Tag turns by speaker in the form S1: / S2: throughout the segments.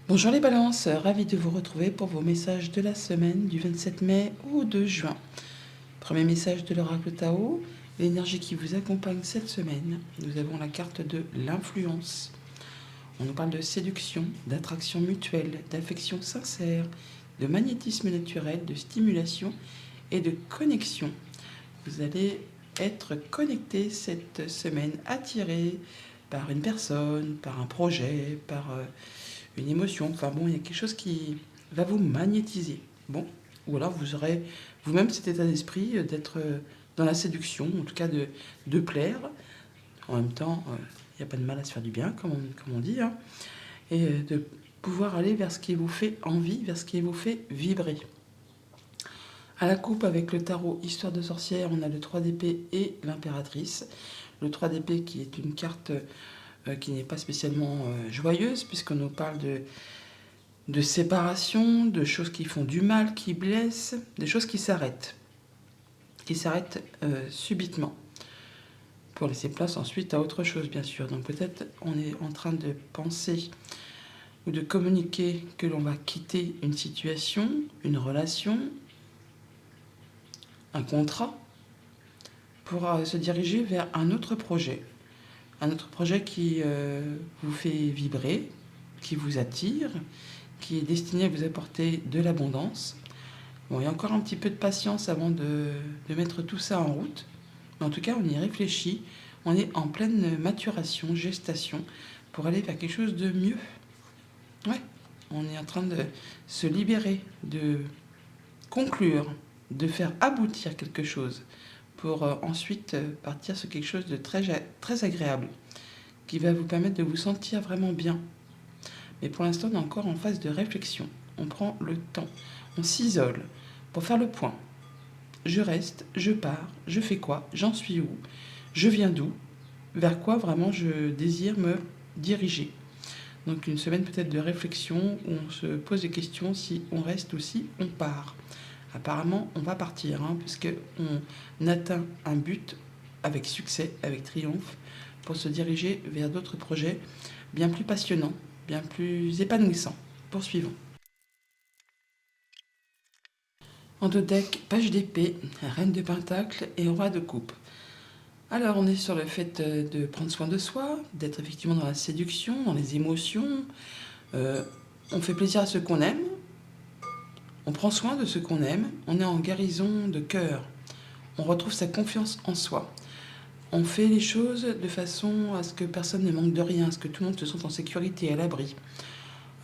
S1: Bonjour les balances, ravi de vous retrouver pour vos messages de la semaine du 27 mai au 2 juin. Premier message de l'oracle Tao, l'énergie qui vous accompagne cette semaine. Nous avons la carte de l'influence. On nous parle de séduction, d'attraction mutuelle, d'affection sincère, de magnétisme naturel, de stimulation et de connexion. Vous allez être connecté cette semaine, attiré par une personne, par un projet, par une émotion. Enfin bon, il y a quelque chose qui va vous magnétiser. Bon, ou alors vous aurez vous-même cet état d'esprit d'être dans la séduction, en tout cas de plaire. En même temps, il n'y a pas de mal à se faire du bien, comme on dit, hein, et de pouvoir aller vers ce qui vous fait envie, vers ce qui vous fait vibrer. À la coupe, avec le tarot Histoire de sorcière, on a le 3 d'épée et l'impératrice. Le 3 d'épée qui est une carte qui n'est pas spécialement joyeuse, puisqu'on nous parle de séparation, de choses qui font du mal, qui blessent, des choses qui s'arrêtent subitement, pour laisser place ensuite à autre chose, bien sûr. Donc peut-être on est en train de penser ou de communiquer que l'on va quitter une situation, une relation, un contrat, pour se diriger vers un autre projet. Un autre projet qui vous fait vibrer, qui vous attire, qui est destiné à vous apporter de l'abondance. Bon, il y a encore un petit peu de patience avant de mettre tout ça en route. Mais en tout cas, on y réfléchit. On est en pleine maturation, gestation, pour aller vers quelque chose de mieux. Ouais, on est en train de se libérer, de conclure, de faire aboutir quelque chose, pour ensuite partir sur quelque chose de très agréable, qui va vous permettre de vous sentir vraiment bien. Mais pour l'instant, on est encore en phase de réflexion. On prend le temps, on s'isole pour faire le point. Je reste, je pars, je fais quoi, j'en suis où, je viens d'où, vers quoi vraiment je désire me diriger. Donc une semaine peut-être de réflexion où on se pose des questions si on reste ou si on part. Apparemment, on va partir, puisqu'on atteint un but avec succès, avec triomphe, pour se diriger vers d'autres projets bien plus passionnants, bien plus épanouissants. Poursuivons. En deux decks, page d'épée, reine de pentacle et roi de coupe. Alors, on est sur le fait de prendre soin de soi, d'être effectivement dans la séduction, dans les émotions. On fait plaisir à ceux qu'on aime, on prend soin de ceux qu'on aime, on est en guérison de cœur, on retrouve sa confiance en soi. On fait les choses de façon à ce que personne ne manque de rien, à ce que tout le monde se sente en sécurité, à l'abri.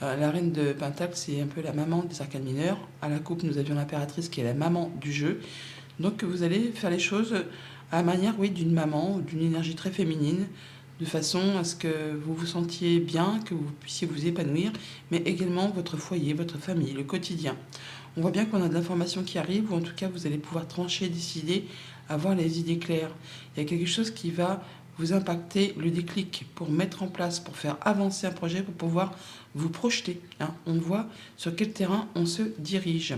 S1: La reine de Pentacle, c'est un peu la maman des arcanes mineurs. À la coupe, nous avions l'impératrice qui est la maman du jeu. Donc vous allez faire les choses à la manière, oui, d'une maman, d'une énergie très féminine, de façon à ce que vous vous sentiez bien, que vous puissiez vous épanouir, mais également votre foyer, votre famille, le quotidien. On voit bien qu'on a de l'information qui arrive, ou en tout cas vous allez pouvoir trancher, décider, avoir les idées claires. Il y a quelque chose qui va vous impacter, le déclic pour mettre en place, pour faire avancer un projet, pour pouvoir vous projeter. On voit sur quel terrain on se dirige.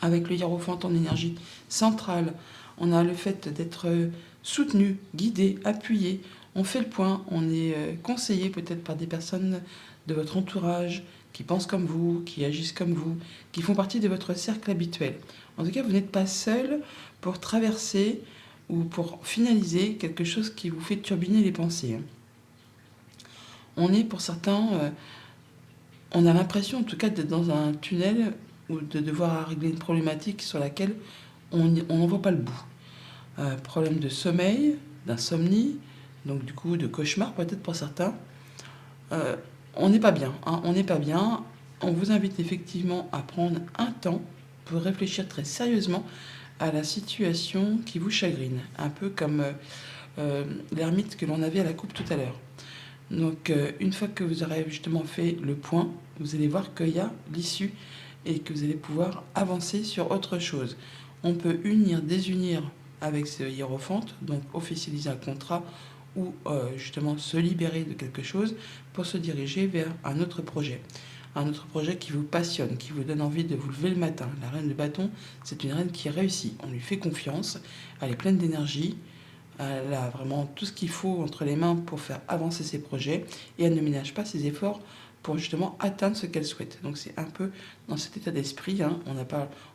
S1: Avec le hiérophante en énergie centrale, on a le fait d'être soutenu, guidé, appuyé. On fait le point, on est conseillé peut-être par des personnes de votre entourage qui pensent comme vous, qui agissent comme vous, qui font partie de votre cercle habituel. En tout cas, vous n'êtes pas seul pour traverser ou pour finaliser quelque chose qui vous fait turbiner les pensées. On est pour certains, on a l'impression en tout cas d'être dans un tunnel ou de devoir régler une problématique sur laquelle on n'en voit pas le bout. Problème de sommeil, d'insomnie, donc du coup de cauchemar peut-être pour certains. On n'est pas bien, on n'est pas bien. On vous invite effectivement à prendre un temps pour réfléchir très sérieusement à la situation qui vous chagrine, un peu comme l'ermite que l'on avait à la coupe tout à l'heure. Donc une fois que vous aurez justement fait le point, vous allez voir qu'il y a l'issue et que vous allez pouvoir avancer sur autre chose. On peut unir, désunir avec ce hiérophante, donc officialiser un contrat ou justement se libérer de quelque chose pour se diriger vers un autre projet. Un autre projet qui vous passionne, qui vous donne envie de vous lever le matin. La reine de bâton, c'est une reine qui réussit. On lui fait confiance, elle est pleine d'énergie, elle a vraiment tout ce qu'il faut entre les mains pour faire avancer ses projets et elle ne ménage pas ses efforts pour justement atteindre ce qu'elle souhaite. Donc c'est un peu dans cet état d'esprit, hein, on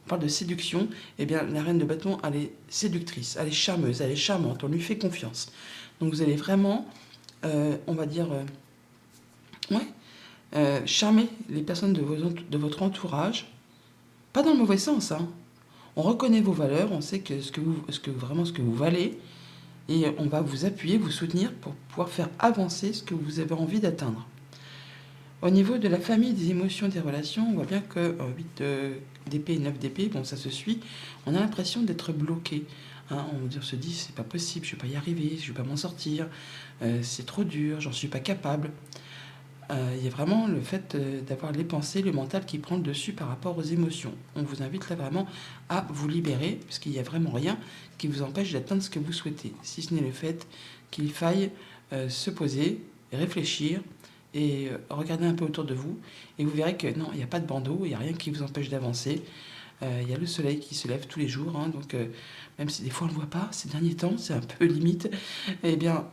S1: parle de séduction, et bien la reine de bâton, elle est séductrice, elle est charmeuse, elle est charmante, on lui fait confiance. Donc vous allez vraiment, on va dire, ouais, charmer les personnes de votre entourage, pas dans le mauvais sens, hein. On reconnaît vos valeurs, on sait que vraiment ce que vous valez, et on va vous appuyer, vous soutenir pour pouvoir faire avancer ce que vous avez envie d'atteindre. Au niveau de la famille, des émotions, des relations, on voit bien que 8 d'épée et 9 d'épée, bon, ça se suit, on a l'impression d'être bloqué. Hein, on se dit, c'est pas possible, je vais pas y arriver, je vais pas m'en sortir, c'est trop dur, j'en suis pas capable. Il y a vraiment le fait d'avoir les pensées, le mental qui prend le dessus par rapport aux émotions. On vous invite là vraiment à vous libérer, puisqu'il n'y a vraiment rien qui vous empêche d'atteindre ce que vous souhaitez, si ce n'est le fait qu'il faille se poser, réfléchir et regarder un peu autour de vous. Et vous verrez que non, il n'y a pas de bandeau, il n'y a rien qui vous empêche d'avancer. Il y a le soleil qui se lève tous les jours, hein, donc même si des fois on ne le voit pas, ces derniers temps, c'est un peu limite, eh bien,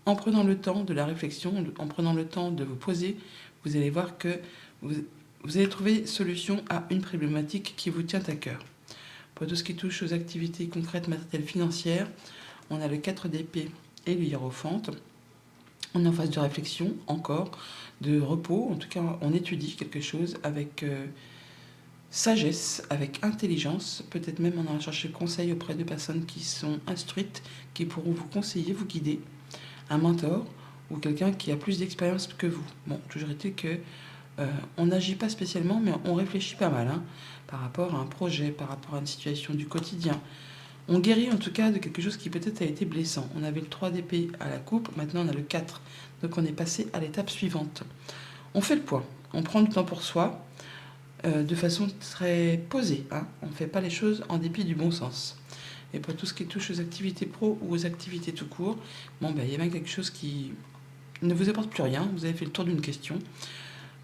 S1: en prenant le temps de la réflexion, en prenant le temps de vous poser, vous allez voir que vous allez trouver solution à une problématique qui vous tient à cœur. Pour tout ce qui touche aux activités concrètes, matérielles, financières, on a le 4 d'épée et le hiérophante. On est en phase de réflexion, encore, de repos. En tout cas, on étudie quelque chose avec sagesse, avec intelligence. Peut-être même on allant chercher conseil auprès de personnes qui sont instruites, qui pourront vous conseiller, vous guider. Un mentor ou quelqu'un qui a plus d'expérience que vous. Bon, toujours est-il que on n'agit pas spécialement, mais on réfléchit pas mal, hein, par rapport à un projet, par rapport à une situation du quotidien. On guérit en tout cas de quelque chose qui peut-être a été blessant. On avait le 3 d'épée à la coupe, maintenant on a le 4. Donc on est passé à l'étape suivante. On fait le point, on prend du temps pour soi, de façon très posée, hein. On ne fait pas les choses en dépit du bon sens. Et pour tout ce qui touche aux activités pro ou aux activités tout court, bon, il y a bien quelque chose qui ne vous apporte plus rien. Vous avez fait le tour d'une question.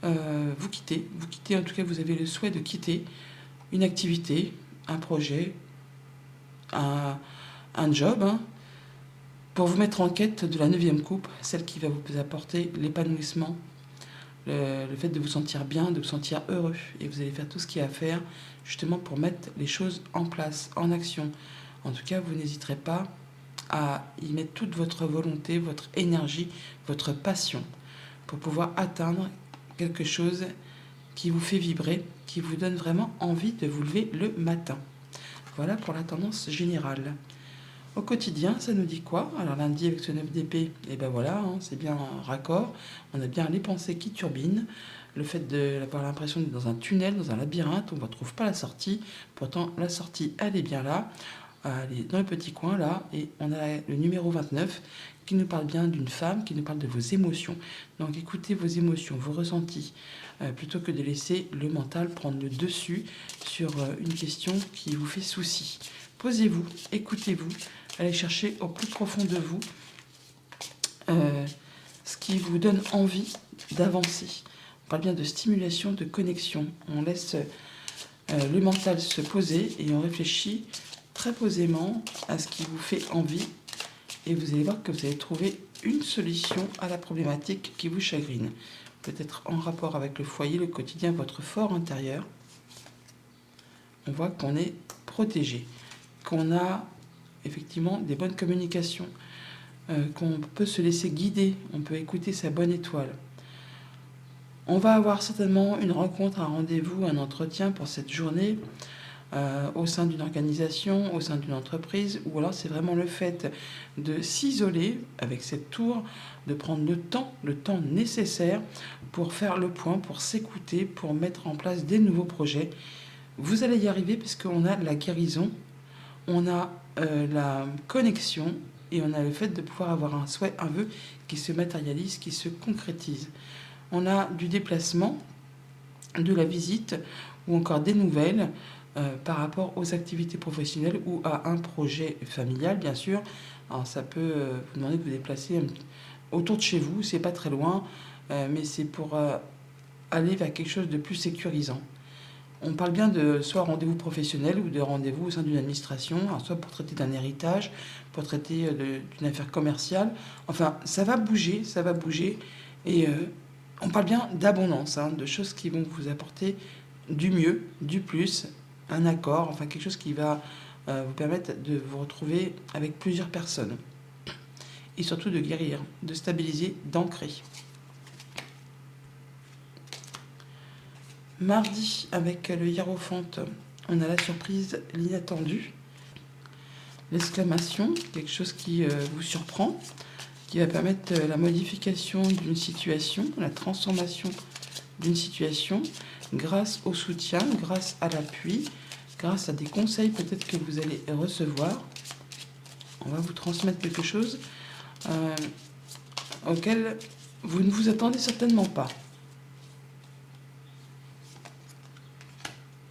S1: Vous quittez, en tout cas, vous avez le souhait de quitter une activité, un projet, un job, hein, pour vous mettre en quête de la 9e coupe, celle qui va vous apporter l'épanouissement, le fait de vous sentir bien, de vous sentir heureux. Et vous allez faire tout ce qu'il y a à faire, justement, pour mettre les choses en place, en action. En tout cas, vous n'hésiterez pas à y mettre toute votre volonté, votre énergie, votre passion pour pouvoir atteindre quelque chose qui vous fait vibrer, qui vous donne vraiment envie de vous lever le matin. Voilà pour la tendance générale. Au quotidien, ça nous dit quoi? Alors lundi avec ce 9 d'épée, et ben voilà, hein, c'est bien raccord. On a bien les pensées qui turbinent. Le fait d'avoir l'impression d'être dans un tunnel, dans un labyrinthe, on ne retrouve pas la sortie. Pourtant, la sortie, elle est bien là. Elle est dans le petit coin là. Et on a le numéro 29 qui nous parle bien d'une femme, qui nous parle de vos émotions. Donc écoutez vos émotions, vos ressentis, plutôt que de laisser le mental prendre le dessus sur une question qui vous fait souci. Posez-vous, écoutez-vous, allez chercher au plus profond de vous ce qui vous donne envie d'avancer. On parle bien de stimulation, de connexion. On laisse le mental se poser et on réfléchit très posément à ce qui vous fait envie. Et vous allez voir que vous allez trouver une solution à la problématique qui vous chagrine. Peut-être en rapport avec le foyer, le quotidien, votre fort intérieur. On voit qu'on est protégé, qu'on a effectivement des bonnes communications, qu'on peut se laisser guider, on peut écouter sa bonne étoile. On va avoir certainement une rencontre, un rendez-vous, un entretien pour cette journée au sein d'une organisation, au sein d'une entreprise, ou alors c'est vraiment le fait de s'isoler avec cette tour, de prendre le temps nécessaire pour faire le point, pour s'écouter, pour mettre en place des nouveaux projets. Vous allez y arriver puisqu'on a la guérison, on a la connexion et on a le fait de pouvoir avoir un souhait, un vœu qui se matérialise, qui se concrétise. On a du déplacement, de la visite ou encore des nouvelles par rapport aux activités professionnelles ou à un projet familial, bien sûr. Alors ça peut vous demander de vous déplacer autour de chez vous, c'est pas très loin, mais c'est pour aller vers quelque chose de plus sécurisant. On parle bien de soit rendez-vous professionnel ou de rendez-vous au sein d'une administration, alors soit pour traiter d'un héritage, pour traiter d'une affaire commerciale. Enfin, ça va bouger, et On parle bien d'abondance, hein, de choses qui vont vous apporter du mieux, du plus, un accord, enfin quelque chose qui va vous permettre de vous retrouver avec plusieurs personnes. Et surtout de guérir, de stabiliser, d'ancrer. Mardi, avec le hiérophante, on a la surprise, l'inattendu, l'exclamation, quelque chose qui vous surprend, qui va permettre la modification d'une situation, la transformation d'une situation, grâce au soutien, grâce à l'appui, grâce à des conseils peut-être que vous allez recevoir. On va vous transmettre quelque chose auquel vous ne vous attendez certainement pas.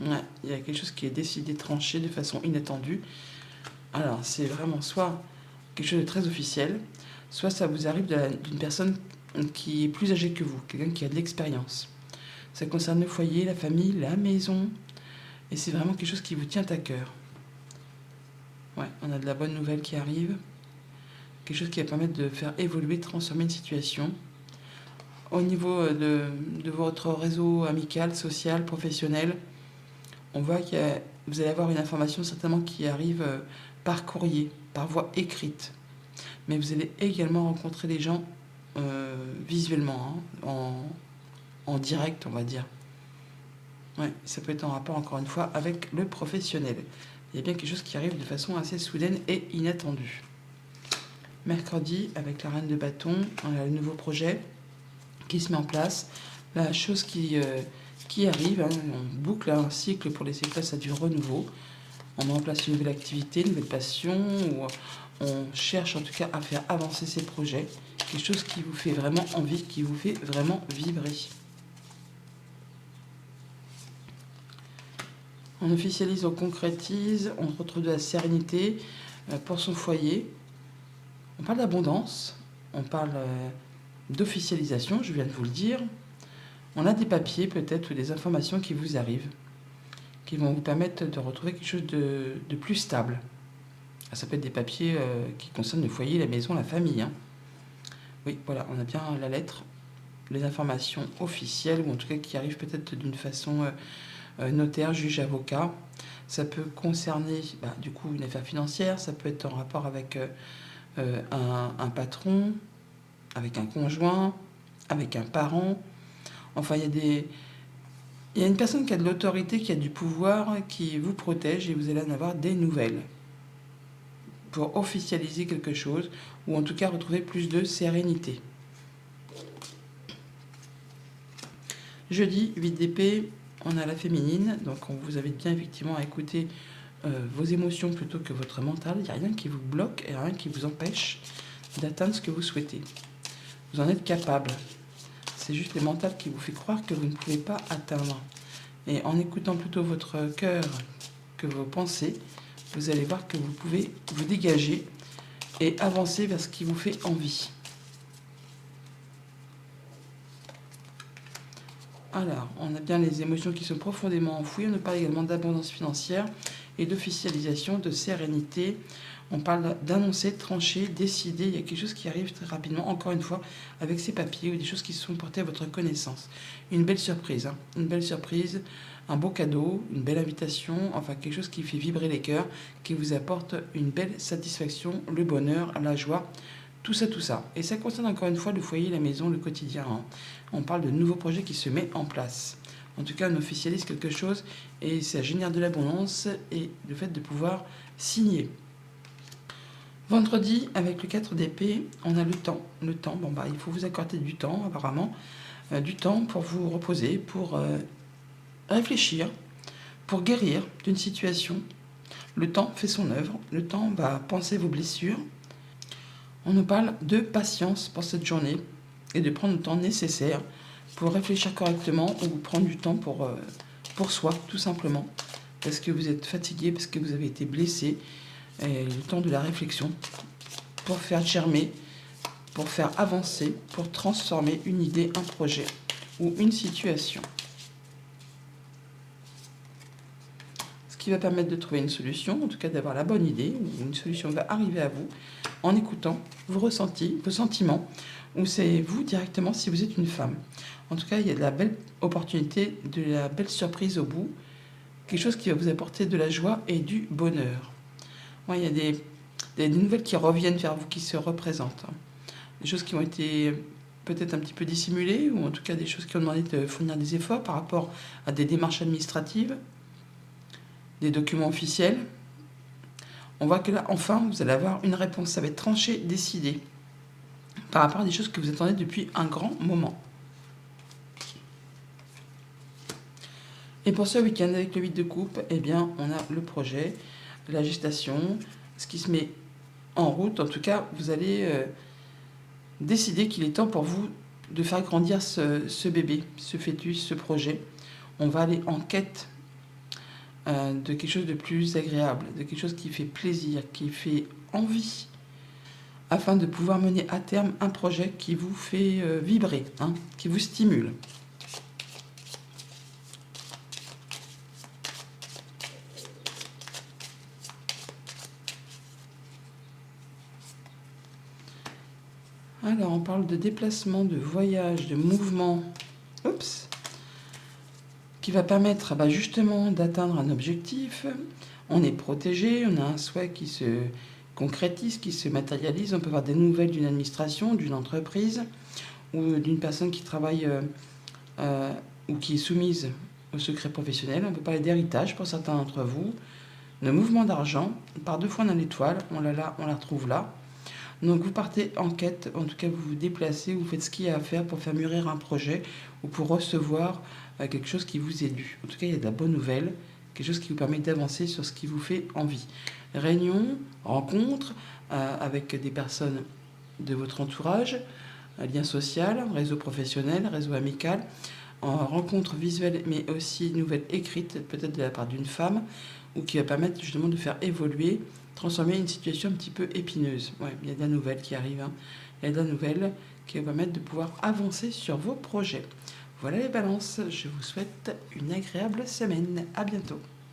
S1: Ouais, il y a quelque chose qui est décidé, tranché de façon inattendue. Alors, c'est vraiment soit quelque chose de très officiel, soit ça vous arrive d'une personne qui est plus âgée que vous, quelqu'un qui a de l'expérience. Ça concerne le foyer, la famille, la maison, et c'est vraiment quelque chose qui vous tient à cœur. Ouais, on a de la bonne nouvelle qui arrive, quelque chose qui va permettre de faire évoluer, de transformer une situation. Au niveau de votre réseau amical, social, professionnel, on voit que vous allez avoir une information certainement qui arrive par courrier, par voie écrite. Mais vous allez également rencontrer des gens visuellement, hein, en direct, on va dire. Ouais, ça peut être en rapport, encore une fois, avec le professionnel. Il y a bien quelque chose qui arrive de façon assez soudaine et inattendue. Mercredi, avec la reine de bâton, on a le nouveau projet qui se met en place. La chose qui arrive, hein, on boucle un cycle pour laisser place à du renouveau. On met en place une nouvelle activité, une nouvelle passion, ou on cherche en tout cas à faire avancer ces projets. Quelque chose qui vous fait vraiment envie, qui vous fait vraiment vibrer. On officialise, on concrétise, on retrouve de la sérénité pour son foyer. On parle d'abondance, on parle d'officialisation, je viens de vous le dire. On a des papiers peut-être ou des informations qui vous arrivent, qui vont vous permettre de retrouver quelque chose de plus stable. Ça peut être des papiers qui concernent le foyer, la maison, la famille. Hein. Oui, voilà, on a bien la lettre, les informations officielles, ou en tout cas qui arrivent peut-être d'une façon notaire, juge, avocat. Ça peut concerner du coup une affaire financière, ça peut être en rapport avec un patron, avec un conjoint, avec un parent. Enfin, il y a une personne qui a de l'autorité, qui a du pouvoir, qui vous protège et vous allez en avoir des nouvelles pour officialiser quelque chose ou en tout cas retrouver plus de sérénité. Jeudi, 8 d'épée, on a la féminine, donc on vous invite bien effectivement à écouter vos émotions plutôt que votre mental. Il n'y a rien qui vous bloque et rien qui vous empêche d'atteindre ce que vous souhaitez. Vous en êtes capable. C'est juste le mental qui vous fait croire que vous ne pouvez pas atteindre. Et en écoutant plutôt votre cœur que vos pensées, vous allez voir que vous pouvez vous dégager et avancer vers ce qui vous fait envie. Alors, on a bien les émotions qui sont profondément enfouies. On nous parle également d'abondance financière et d'officialisation, de sérénité. On parle d'annoncer, de trancher, décider. Il y a quelque chose qui arrive très rapidement, encore une fois, avec ces papiers ou des choses qui sont portées à votre connaissance. Une belle surprise, hein. Une belle surprise, un beau cadeau, une belle invitation, enfin quelque chose qui fait vibrer les cœurs, qui vous apporte une belle satisfaction, le bonheur, la joie, tout ça, tout ça. Et ça concerne encore une fois le foyer, la maison, le quotidien. Hein. On parle de nouveaux projets qui se mettent en place. En tout cas, on officialise quelque chose et ça génère de l'abondance et le fait de pouvoir signer. Vendredi, avec le 4 d'épée, on a le temps. Le temps, il faut vous accorder du temps, apparemment. Du temps pour vous reposer, pour réfléchir, pour guérir d'une situation. Le temps fait son œuvre. Le temps va penser vos blessures. On nous parle de patience pour cette journée et de prendre le temps nécessaire pour réfléchir correctement ou prendre du temps pour soi, tout simplement. Parce que vous êtes fatigué, parce que vous avez été blessé. Et le temps de la réflexion pour faire germer, pour faire avancer, pour transformer une idée, un projet ou une situation. Ce qui va permettre de trouver une solution, en tout cas d'avoir la bonne idée, ou une solution va arriver à vous en écoutant vos ressentis, vos sentiments, ou c'est vous directement si vous êtes une femme. En tout cas, il y a de la belle opportunité, de la belle surprise au bout. Quelque chose qui va vous apporter de la joie et du bonheur. Ouais, il y a des nouvelles qui reviennent vers vous, qui se représentent. Des choses qui ont été peut-être un petit peu dissimulées, ou en tout cas des choses qui ont demandé de fournir des efforts par rapport à des démarches administratives, des documents officiels. On voit que là, enfin, vous allez avoir une réponse. Ça va être tranché, décidé, par rapport à des choses que vous attendez depuis un grand moment. Et pour ce week-end, avec le 8 de coupe, eh bien, on a le projet, la gestation, ce qui se met en route. En tout cas, vous allez décider qu'il est temps pour vous de faire grandir ce bébé, ce fœtus, ce projet. On va aller en quête de quelque chose de plus agréable, de quelque chose qui fait plaisir, qui fait envie, afin de pouvoir mener à terme un projet qui vous fait vibrer, qui vous stimule. Alors, on parle de déplacement, de voyage, de mouvement, qui va permettre justement d'atteindre un objectif. On est protégé, on a un souhait qui se concrétise, qui se matérialise. On peut avoir des nouvelles d'une administration, d'une entreprise ou d'une personne qui travaille ou qui est soumise au secret professionnel. On peut parler d'héritage pour certains d'entre vous, de mouvement d'argent. Par 2 fois dans l'étoile, on l'a là, on la retrouve là. Donc vous partez en quête, en tout cas vous vous déplacez, vous faites ce qu'il y a à faire pour faire mûrir un projet ou pour recevoir quelque chose qui vous est dû. En tout cas, il y a de la bonne nouvelle, quelque chose qui vous permet d'avancer sur ce qui vous fait envie. Réunion, rencontre avec des personnes de votre entourage, lien social, réseau professionnel, réseau amical, rencontre visuelle mais aussi nouvelle écrite, peut-être de la part d'une femme, ou qui va permettre justement de faire évoluer, transformer une situation un petit peu épineuse. Ouais, il y a de la nouvelle qui arrive, il y a de la nouvelle qui va permettre de pouvoir avancer sur vos projets. Voilà les balances, je vous souhaite une agréable semaine. À bientôt.